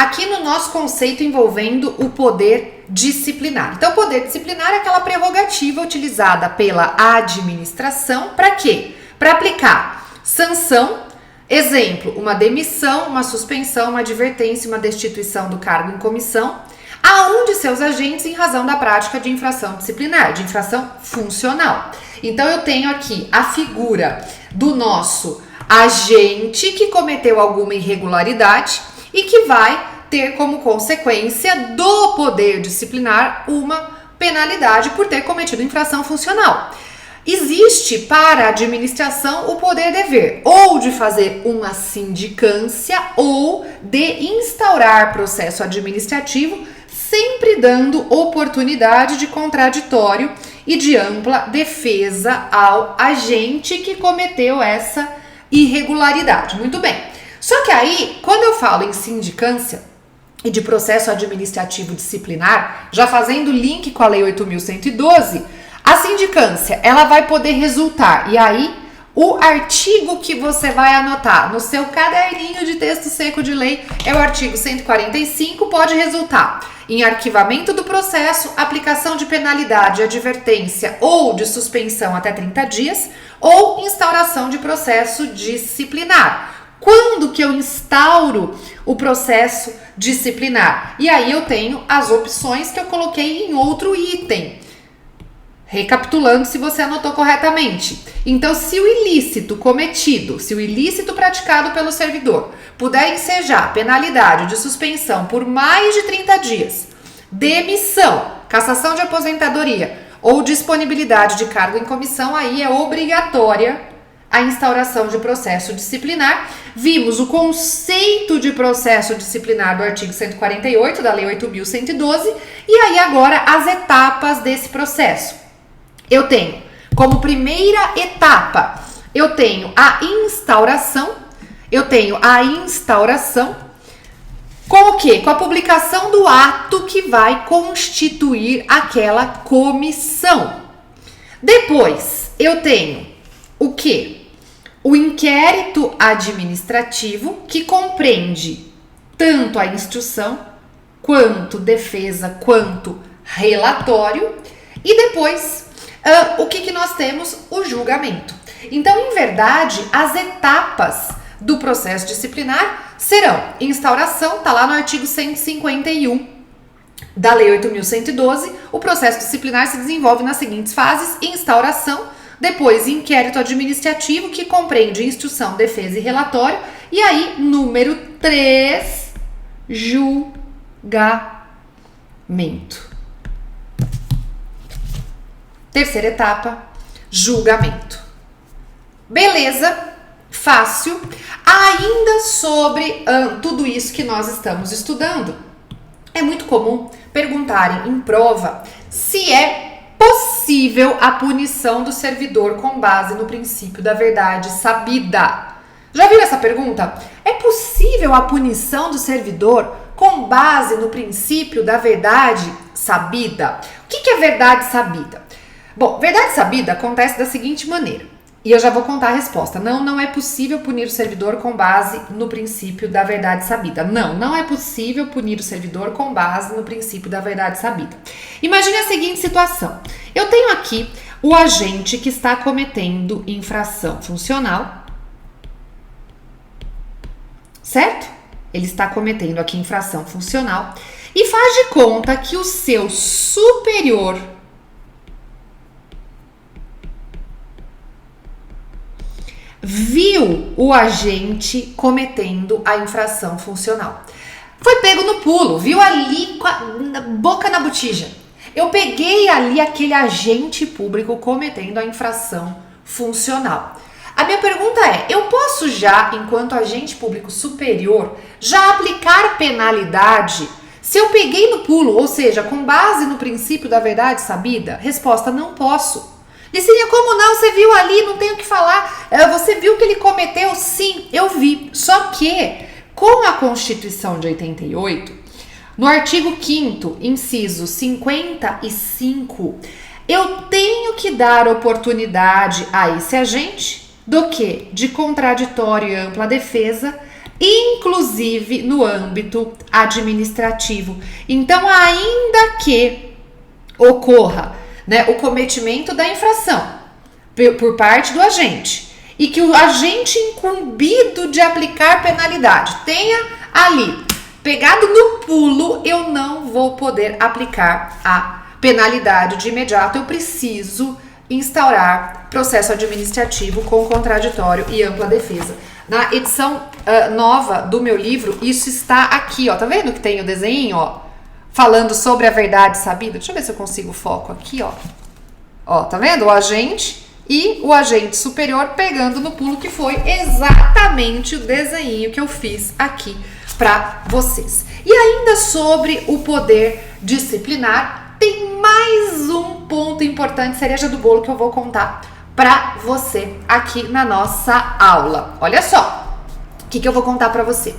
aqui no nosso conceito envolvendo o poder disciplinar. Então, o poder disciplinar é aquela prerrogativa utilizada pela administração para quê? Para aplicar sanção, exemplo, uma demissão, uma suspensão, uma advertência, uma destituição do cargo em comissão, a um de seus agentes em razão da prática de infração disciplinar, de infração funcional. Então, eu tenho aqui a figura do nosso agente que cometeu alguma irregularidade e que vai ter como consequência do poder disciplinar uma penalidade por ter cometido infração funcional. Existe para a administração o poder-dever ou de fazer uma sindicância ou de instaurar processo administrativo, sempre dando oportunidade de contraditório e de ampla defesa ao agente que cometeu essa irregularidade. Muito bem. Só que aí, quando eu falo em sindicância e de processo administrativo disciplinar, já fazendo link com a Lei 8.112, a sindicância, ela vai poder resultar, e aí o artigo que você vai anotar no seu caderninho de texto seco de lei é o artigo 145, pode resultar em arquivamento do processo, aplicação de penalidade, advertência ou de suspensão até 30 dias, ou instauração de processo disciplinar. Quando que eu instauro o processo disciplinar? E aí eu tenho as opções que eu coloquei em outro item. Recapitulando se você anotou corretamente. Então, se o ilícito cometido, se o ilícito praticado pelo servidor puder ensejar penalidade de suspensão por mais de 30 dias, demissão, cassação de aposentadoria ou disponibilidade de cargo em comissão, aí é obrigatória a instauração de processo disciplinar. Vimos o conceito de processo disciplinar do artigo 148 da Lei 8.112 e aí agora as etapas desse processo. Eu tenho como primeira etapa, eu tenho a instauração com o quê? Com a publicação do ato que vai constituir aquela comissão. Depois, eu tenho o quê? O inquérito administrativo, que compreende tanto a instrução, quanto defesa, quanto relatório. E depois, o que nós temos? O julgamento. Então, em verdade, as etapas do processo disciplinar serão instauração, está lá no artigo 151 da Lei 8.112, o processo disciplinar se desenvolve nas seguintes fases: instauração, depois inquérito administrativo, que compreende instrução, defesa e relatório, e aí, número 3, julgamento. Terceira etapa, julgamento. Beleza, fácil. Ainda sobre tudo isso que nós estamos estudando, é muito comum perguntarem em prova se é possível a punição do servidor com base no princípio da verdade sabida. Já viram essa pergunta? É possível a punição do servidor com base no princípio da verdade sabida? O que é verdade sabida? Bom, verdade sabida acontece da seguinte maneira, e eu já vou contar a resposta. Não é possível punir o servidor com base no princípio da verdade sabida. Não é possível punir o servidor com base no princípio da verdade sabida. Imagine a seguinte situação. Eu tenho aqui o agente que está cometendo infração funcional, certo? Ele está cometendo aqui infração funcional e faz de conta que o seu superior viu o agente cometendo a infração funcional. Foi pego no pulo, viu ali com a boca na botija. Eu peguei ali aquele agente público cometendo a infração funcional. A minha pergunta é, eu posso já, enquanto agente público superior, já aplicar penalidade se eu peguei no pulo, ou seja, com base no princípio da verdade sabida? Resposta, não posso. Licínia, como não? Você viu ali, não tem o que falar. Você viu que ele cometeu? Sim, eu vi. Só que, com a Constituição de 88, no artigo 5º, inciso 55, eu tenho que dar oportunidade a esse agente do quê? De contraditório e ampla defesa inclusive no âmbito administrativo. Então, ainda que ocorra, né, o cometimento da infração por parte do agente e que o agente incumbido de aplicar penalidade tenha ali pegado no pulo, eu não vou poder aplicar a penalidade de imediato. Eu preciso instaurar processo administrativo com contraditório e ampla defesa. Na edição nova do meu livro, isso está aqui, ó. Tá vendo que tem o desenho, ó? Falando sobre a verdade sabida. Deixa eu ver se eu consigo o foco aqui, ó. Ó, tá vendo? O agente e o agente superior pegando no pulo, que foi exatamente o desenho que eu fiz aqui para vocês. E ainda sobre o poder disciplinar, tem mais um ponto importante, cereja do bolo, que eu vou contar para você aqui na nossa aula. Olha só, o que eu vou contar para você.